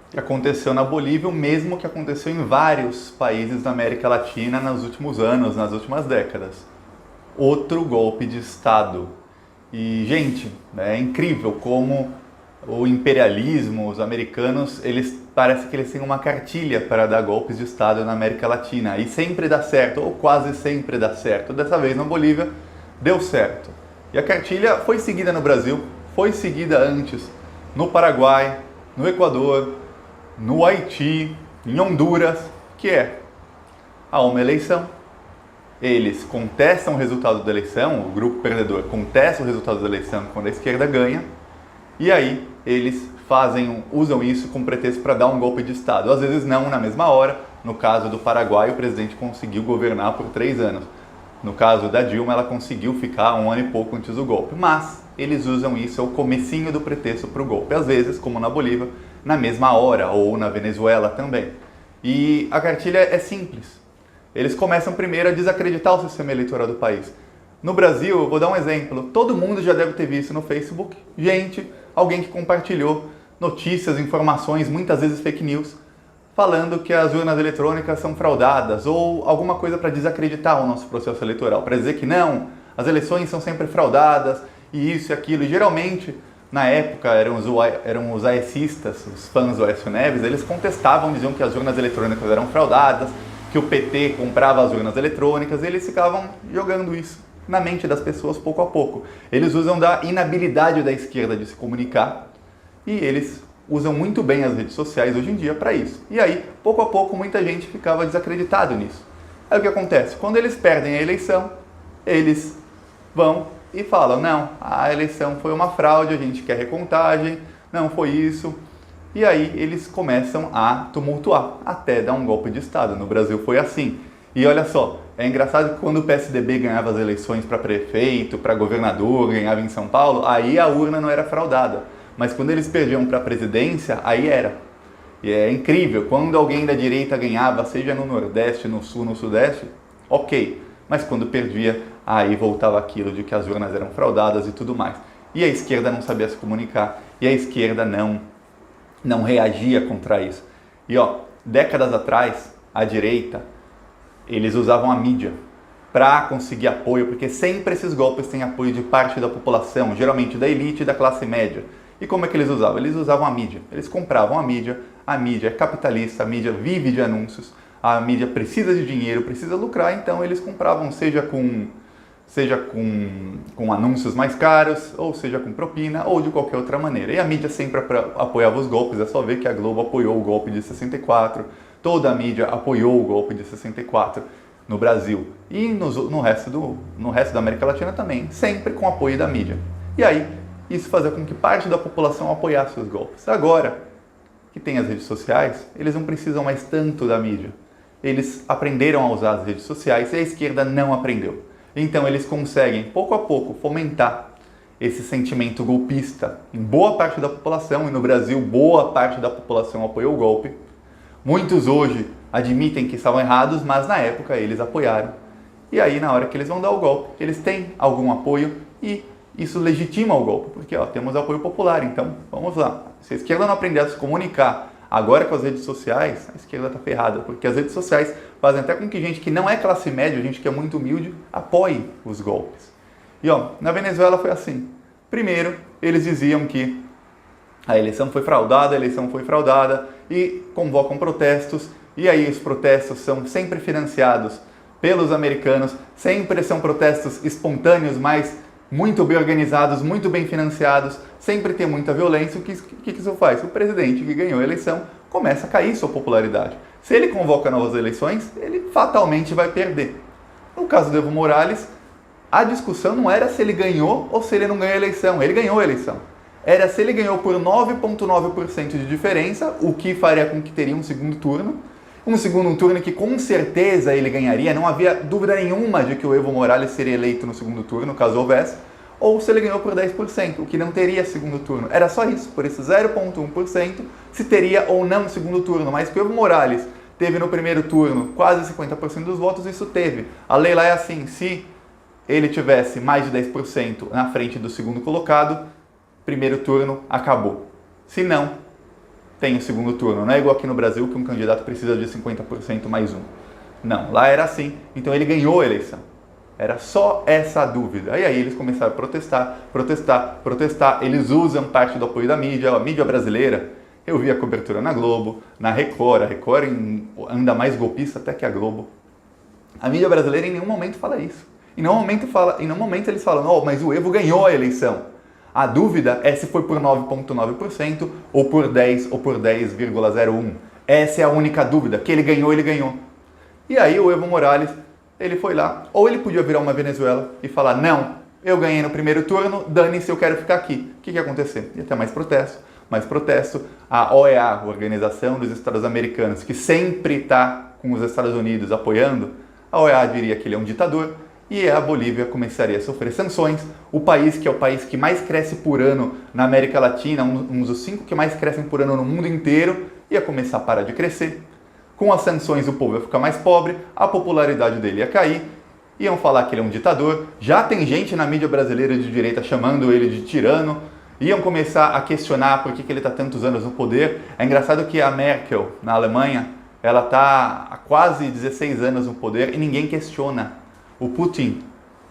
Que aconteceu na Bolívia, o mesmo que aconteceu em vários países da América Latina nos últimos anos, nas últimas décadas. Outro golpe de Estado. E, gente, é incrível como o imperialismo, os americanos, eles parece que eles têm uma cartilha para dar golpes de Estado na América Latina. E sempre dá certo, ou quase sempre dá certo. Dessa vez na Bolívia, deu certo. E a cartilha foi seguida no Brasil, foi seguida antes no Paraguai, no Equador, no Haiti, em Honduras, que é há uma eleição. Eles contestam o resultado da eleição, o grupo perdedor contesta o resultado da eleição quando a esquerda ganha, e aí eles usam isso como pretexto para dar um golpe de Estado. Às vezes não na mesma hora. No caso do Paraguai, o presidente conseguiu governar por 3 anos. No caso da Dilma, ela conseguiu ficar 1 ano e pouco antes do golpe. Mas eles usam isso, é o comecinho do pretexto para o golpe. Às vezes, como na Bolívia, na mesma hora, ou na Venezuela também. E a cartilha é simples. Eles começam primeiro a desacreditar o sistema eleitoral do país. No Brasil, eu vou dar um exemplo, todo mundo já deve ter visto no Facebook, alguém que compartilhou notícias, informações, muitas vezes fake news, falando que as urnas eletrônicas são fraudadas, ou alguma coisa para desacreditar o nosso processo eleitoral, para dizer que não, as eleições são sempre fraudadas, e isso e aquilo. E geralmente, na época, eram os aecistas, os fãs do Aécio Neves, eles contestavam, diziam que as urnas eletrônicas eram fraudadas, que o PT comprava as urnas eletrônicas, e eles ficavam jogando isso na mente das pessoas pouco a pouco. Eles usam da inabilidade da esquerda de se comunicar, e eles usam muito bem as redes sociais hoje em dia para isso. E aí, pouco a pouco, muita gente ficava desacreditado nisso. Aí o que acontece? Quando eles perdem a eleição, eles vão e falam, não, a eleição foi uma fraude, a gente quer recontagem, não foi isso. E aí eles começam a tumultuar, até dar um golpe de Estado. No Brasil foi assim. E olha só, é engraçado que quando o PSDB ganhava as eleições para prefeito, para governador, ganhava em São Paulo, aí a urna não era fraudada. Mas quando eles perdiam para a presidência, aí era. E é incrível, quando alguém da direita ganhava, seja no Nordeste, no Sul, no Sudeste, ok. Mas quando perdia, aí voltava aquilo de que as urnas eram fraudadas e tudo mais. E a esquerda não sabia se comunicar, e a esquerda não reagia contra isso. E décadas atrás, a direita, eles usavam a mídia para conseguir apoio, porque sempre esses golpes têm apoio de parte da população, geralmente da elite e da classe média. E como é que eles usavam? Eles usavam a mídia. Eles compravam a mídia é capitalista, a mídia vive de anúncios, a mídia precisa de dinheiro, precisa lucrar, então eles compravam seja com anúncios mais caros, ou seja com propina, ou de qualquer outra maneira. E a mídia sempre apoiava os golpes, é só ver que a Globo apoiou o golpe de 64, toda a mídia apoiou o golpe de 64 no Brasil e no resto da América Latina também, sempre com apoio da mídia. E aí, isso fazia com que parte da população apoiasse os golpes. Agora que tem as redes sociais, eles não precisam mais tanto da mídia. Eles aprenderam a usar as redes sociais e a esquerda não aprendeu. Então eles conseguem, pouco a pouco, fomentar esse sentimento golpista em boa parte da população, e no Brasil boa parte da população apoiou o golpe. Muitos hoje admitem que estavam errados, mas na época eles apoiaram. E aí, na hora que eles vão dar o golpe, eles têm algum apoio e isso legitima o golpe, porque temos apoio popular, então vamos lá. Se a esquerda não aprender a se comunicar agora com as redes sociais, a esquerda está ferrada, porque as redes sociais fazem até com que gente que não é classe média, gente que é muito humilde, apoie os golpes. E na Venezuela foi assim. Primeiro, eles diziam que a eleição foi fraudada e convocam protestos, e aí os protestos são sempre financiados pelos americanos, sempre são protestos espontâneos, mas muito bem organizados, muito bem financiados, sempre tem muita violência. O que isso faz? O presidente que ganhou a eleição começa a cair sua popularidade. Se ele convoca novas eleições, ele fatalmente vai perder. No caso do Evo Morales, a discussão não era se ele ganhou ou se ele não ganhou a eleição. Ele ganhou a eleição. Era se ele ganhou por 9,9% de diferença, o que faria com que teria um segundo turno. Um segundo turno que com certeza ele ganharia, não havia dúvida nenhuma de que o Evo Morales seria eleito no segundo turno, caso houvesse, ou se ele ganhou por 10%, o que não teria segundo turno. Era só isso, por esse 0,1%, se teria ou não segundo turno, mas que o Evo Morales teve no primeiro turno quase 50% dos votos, isso teve. A lei lá é assim, se ele tivesse mais de 10% na frente do segundo colocado, primeiro turno acabou. Se não, tem o segundo turno. Não é igual aqui no Brasil que um candidato precisa de 50% mais um. Não, lá era assim. Então ele ganhou a eleição. Era só essa a dúvida. E aí eles começaram a protestar. Eles usam parte do apoio da mídia. A mídia brasileira, eu vi a cobertura na Globo, na Record. A Record anda mais golpista até que a Globo. A mídia brasileira em nenhum momento fala isso. Em nenhum momento eles falam, oh, mas o Evo ganhou a eleição. A dúvida é se foi por 9,9% ou por 10 ou por 10,01%. Essa é a única dúvida, que ele ganhou. E aí o Evo Morales, ele foi lá, ou ele podia virar uma Venezuela e falar, não, eu ganhei no primeiro turno, dane-se, eu quero ficar aqui. O que ia acontecer? Ia ter mais protesto. A OEA, a Organização dos Estados Americanos, que sempre está com os Estados Unidos apoiando, a OEA diria que ele é um ditador e a Bolívia começaria a sofrer sanções. O país, que é o país que mais cresce por ano na América Latina, um dos 5 que mais crescem por ano no mundo inteiro, ia começar a parar de crescer. Com as sanções o povo ia ficar mais pobre, a popularidade dele ia cair, iam falar que ele é um ditador. Já tem gente na mídia brasileira de direita chamando ele de tirano, iam começar a questionar por que ele está tantos anos no poder. É engraçado que a Merkel, na Alemanha, ela está há quase 16 anos no poder e ninguém questiona. O Putin,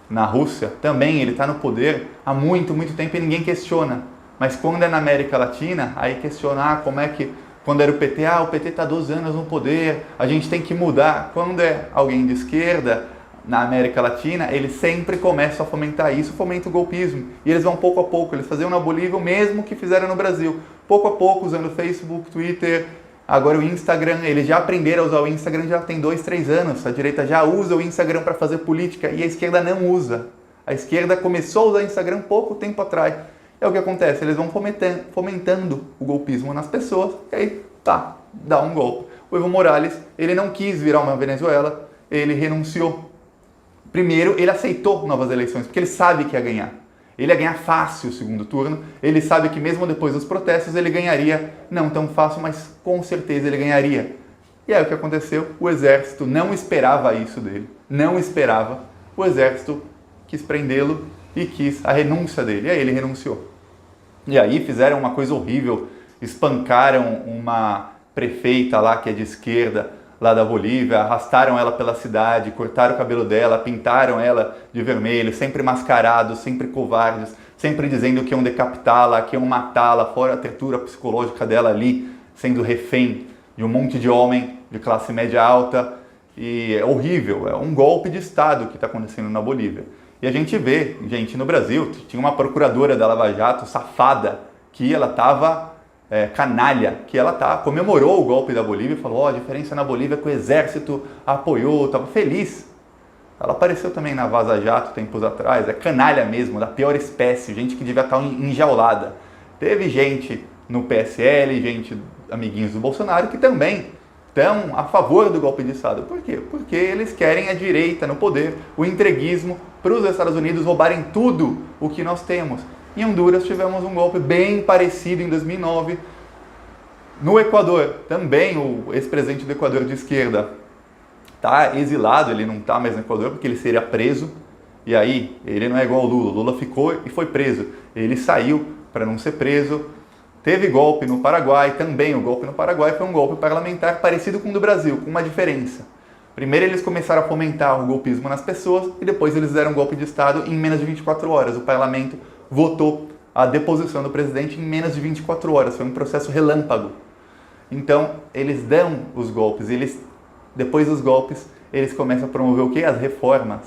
na Rússia, também ele está no poder há muito tempo e ninguém questiona. Mas quando é na América Latina, aí questionar como é que... Quando era o PT, o PT está há 12 anos no poder, a gente tem que mudar. Quando é alguém de esquerda, na América Latina, eles sempre começam a fomentar isso, fomenta o golpismo. E eles vão pouco a pouco, eles faziam na Bolívia o mesmo que fizeram no Brasil. Pouco a pouco, usando Facebook, Twitter, agora o Instagram, eles já aprenderam a usar o Instagram já tem 2, 3 anos. A direita já usa o Instagram para fazer política e a esquerda não usa. A esquerda começou a usar o Instagram pouco tempo atrás. É o que acontece, eles vão fomentando o golpismo nas pessoas e aí, dá um golpe. O Evo Morales, ele não quis virar uma Venezuela, ele renunciou. Primeiro, ele aceitou novas eleições, porque ele sabe que ia ganhar. Ele ia ganhar fácil o segundo turno, ele sabe que mesmo depois dos protestos ele ganharia, não tão fácil, mas com certeza ele ganharia. E aí o que aconteceu? O exército não esperava isso dele, não esperava. O exército quis prendê-lo e quis a renúncia dele, e aí ele renunciou. E aí fizeram uma coisa horrível, espancaram uma prefeita lá que é de esquerda, lá da Bolívia, arrastaram ela pela cidade, cortaram o cabelo dela, pintaram ela de vermelho, sempre mascarados, sempre covardes, sempre dizendo que iam decapitá-la, que iam matá-la, fora a tortura psicológica dela ali, sendo refém de um monte de homem de classe média alta. E é horrível, é um golpe de Estado que está acontecendo na Bolívia. E a gente vê, gente, no Brasil, tinha uma procuradora da Lava Jato, safada, que ela estava canalha, que ela comemorou o golpe da Bolívia e falou, a diferença na Bolívia é que o exército apoiou, estava feliz. Ela apareceu também na Vaza Jato tempos atrás, é canalha mesmo, da pior espécie, gente que devia estar enjaulada. Teve gente no PSL, gente, amiguinhos do Bolsonaro, que também estão a favor do golpe de Estado. Por quê? Porque eles querem a direita no poder, o entreguismo, para os Estados Unidos roubarem tudo o que nós temos. Em Honduras tivemos um golpe bem parecido em 2009. No Equador, também o ex-presidente do Equador de esquerda está exilado, ele não está mais no Equador porque ele seria preso. E aí, ele não é igual ao Lula. O Lula ficou e foi preso. Ele saiu para não ser preso. Teve golpe no Paraguai, também o golpe no Paraguai foi um golpe parlamentar parecido com o do Brasil, com uma diferença. Primeiro eles começaram a fomentar o golpismo nas pessoas e depois eles deram um golpe de Estado em menos de 24 horas. O parlamento votou a deposição do presidente em menos de 24 horas. Foi um processo relâmpago. Então, eles dão os golpes. Depois dos golpes, eles começam a promover o quê? As reformas.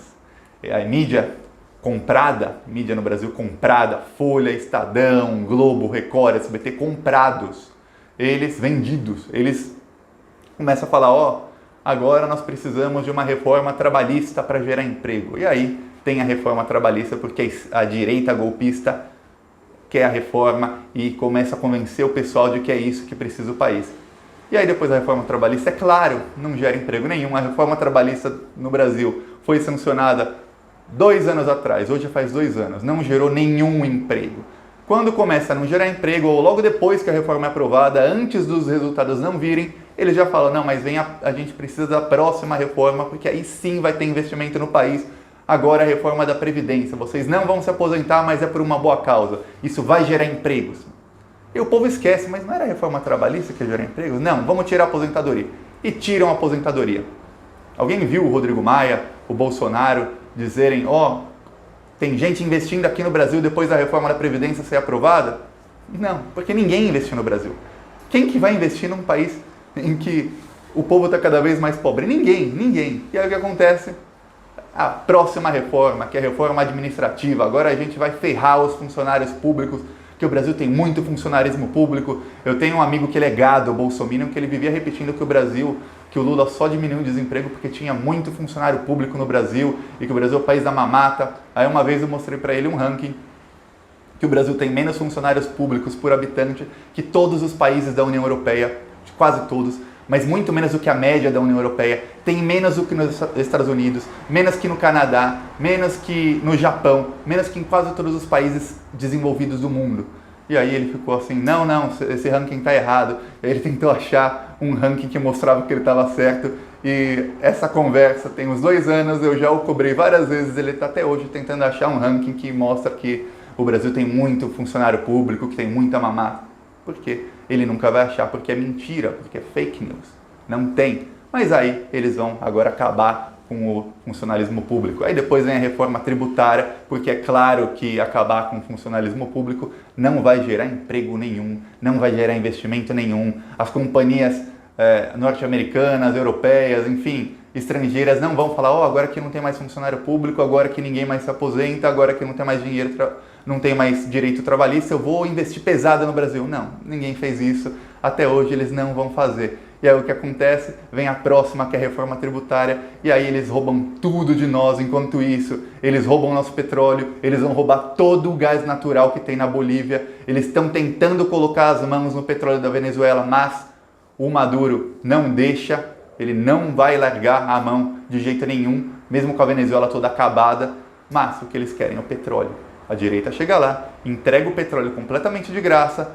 A mídia comprada, mídia no Brasil comprada, Folha, Estadão, Globo, Record, SBT, comprados. Eles vendidos. Eles começam a falar, agora nós precisamos de uma reforma trabalhista para gerar emprego. E aí tem a reforma trabalhista porque a direita golpista quer a reforma e começa a convencer o pessoal de que é isso que precisa o país. E aí depois a reforma trabalhista, é claro, não gera emprego nenhum. A reforma trabalhista no Brasil foi sancionada 2 anos atrás, hoje faz 2 anos, não gerou nenhum emprego. Quando começa a não gerar emprego, ou logo depois que a reforma é aprovada, antes dos resultados não virem, eles já falam, não, mas a gente precisa da próxima reforma, porque aí sim vai ter investimento no país. Agora a reforma da Previdência, vocês não vão se aposentar, mas é por uma boa causa. Isso vai gerar empregos. E o povo esquece, mas não era a reforma trabalhista que ia gerar empregos? Não, vamos tirar a aposentadoria. E tiram a aposentadoria. Alguém viu o Rodrigo Maia, o Bolsonaro dizerem, tem gente investindo aqui no Brasil depois da reforma da Previdência ser aprovada? Não, porque ninguém investiu no Brasil. Quem que vai investir num país em que o povo está cada vez mais pobre? Ninguém. E aí o que acontece? A próxima reforma, que é a reforma administrativa, agora a gente vai ferrar os funcionários públicos, que o Brasil tem muito funcionarismo público. Eu tenho um amigo que ele é gado, bolsominion, que ele vivia repetindo que o Lula só diminuiu o desemprego porque tinha muito funcionário público no Brasil e que o Brasil é o país da mamata. Aí uma vez eu mostrei para ele um ranking que o Brasil tem menos funcionários públicos por habitante que todos os países da União Europeia, quase todos, mas muito menos do que a média da União Europeia, tem menos do que nos Estados Unidos, menos que no Canadá, menos que no Japão, menos que em quase todos os países desenvolvidos do mundo. E aí ele ficou assim, não, esse ranking está errado. E aí ele tentou achar um ranking que mostrava que ele estava certo. E essa conversa tem uns 2 anos, eu já o cobrei várias vezes, ele está até hoje tentando achar um ranking que mostra que o Brasil tem muito funcionário público, que tem muita mamata. Por quê? Ele nunca vai achar, porque é mentira, porque é fake news. Não tem. Mas aí eles vão agora acabar com o funcionalismo público. Aí depois vem a reforma tributária, porque é claro que acabar com o funcionalismo público não vai gerar emprego nenhum, não vai gerar investimento nenhum. As companhias norte-americanas, europeias, enfim, estrangeiras não vão falar, agora que não tem mais funcionário público, agora que ninguém mais se aposenta, agora que não tem mais dinheiro, não tem mais direito trabalhista, eu vou investir pesado no Brasil. Não, ninguém fez isso. Até hoje eles não vão fazer. E aí o que acontece? Vem a próxima, que é a reforma tributária, e aí eles roubam tudo de nós. Enquanto isso, eles roubam nosso petróleo, eles vão roubar todo o gás natural que tem na Bolívia, eles estão tentando colocar as mãos no petróleo da Venezuela, mas o Maduro não deixa, ele não vai largar a mão de jeito nenhum, mesmo com a Venezuela toda acabada, mas o que eles querem é o petróleo. A direita chega lá, entrega o petróleo completamente de graça,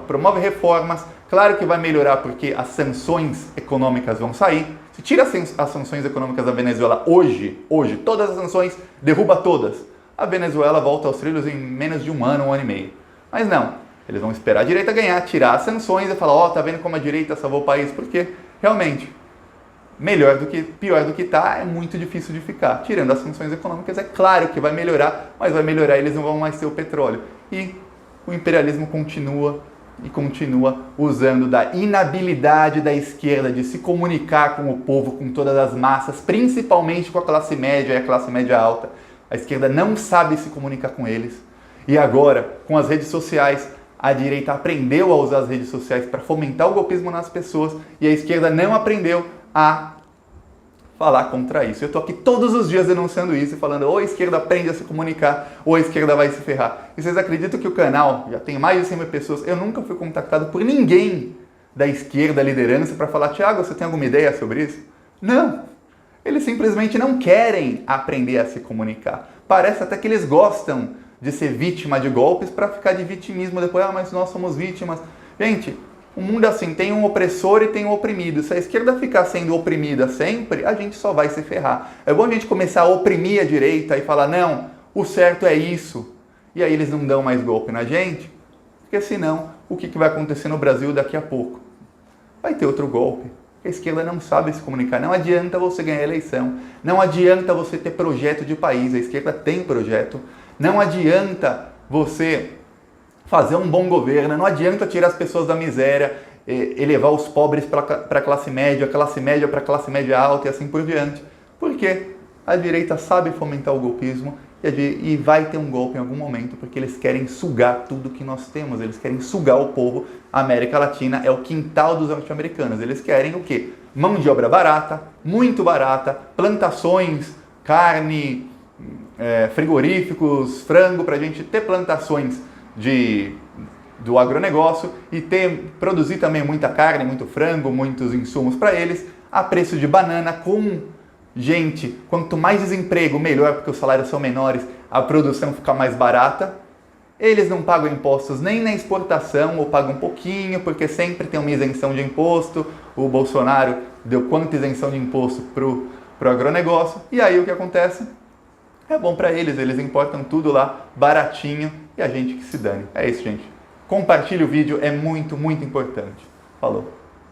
promove reformas. Claro que vai melhorar porque as sanções econômicas vão sair. Se tira as sanções econômicas da Venezuela hoje, todas as sanções, derruba todas. A Venezuela volta aos trilhos em menos de um ano e meio. Mas não, eles vão esperar a direita ganhar, tirar as sanções e falar, tá vendo como a direita salvou o país? Porque, realmente, pior do que tá, é muito difícil de ficar. Tirando as sanções econômicas, é claro que vai melhorar, mas vai melhorar, eles não vão mais ter o petróleo. E o imperialismo continua usando da inabilidade da esquerda de se comunicar com o povo, com todas as massas, principalmente com a classe média e a classe média alta. A esquerda não sabe se comunicar com eles. E agora, com as redes sociais, a direita aprendeu a usar as redes sociais para fomentar o golpismo nas pessoas e a esquerda não aprendeu a falar contra isso. Eu estou aqui todos os dias denunciando isso e falando, ou a esquerda aprende a se comunicar, ou a esquerda vai se ferrar. E vocês acreditam que o canal já tem mais de 100 mil pessoas? Eu nunca fui contactado por ninguém da esquerda, liderança, para falar, Thiago, você tem alguma ideia sobre isso? Não. Eles simplesmente não querem aprender a se comunicar. Parece até que eles gostam de ser vítima de golpes para ficar de vitimismo depois, mas nós somos vítimas. Gente, o mundo é assim, tem um opressor e tem um oprimido. Se a esquerda ficar sendo oprimida sempre, a gente só vai se ferrar. É bom a gente começar a oprimir a direita e falar, não, o certo é isso. E aí eles não dão mais golpe na gente, porque senão, o que vai acontecer no Brasil daqui a pouco? Vai ter outro golpe. A esquerda não sabe se comunicar. Não adianta você ganhar eleição. Não adianta você ter projeto de país. A esquerda tem projeto. Não adianta você fazer um bom governo. Não adianta tirar as pessoas da miséria, elevar os pobres para a classe média para a classe média alta e assim por diante. Porque a direita sabe fomentar o golpismo e vai ter um golpe em algum momento, porque eles querem sugar tudo que nós temos. Eles querem sugar o povo. A América Latina é o quintal dos norte-americanos. Eles querem o quê? Mão de obra barata, muito barata, plantações, carne, frigoríficos, frango, para a gente ter plantações do agronegócio e produzir também muita carne, muito frango, muitos insumos para eles, a preço de banana. Gente, quanto mais desemprego, melhor, porque os salários são menores, a produção fica mais barata. Eles não pagam impostos nem na exportação, ou pagam um pouquinho, porque sempre tem uma isenção de imposto. O Bolsonaro deu quanta isenção de imposto pro agronegócio. E aí o que acontece? É bom para eles, eles importam tudo lá baratinho e a gente que se dane. É isso, gente. Compartilhe o vídeo, é muito, muito importante. Falou!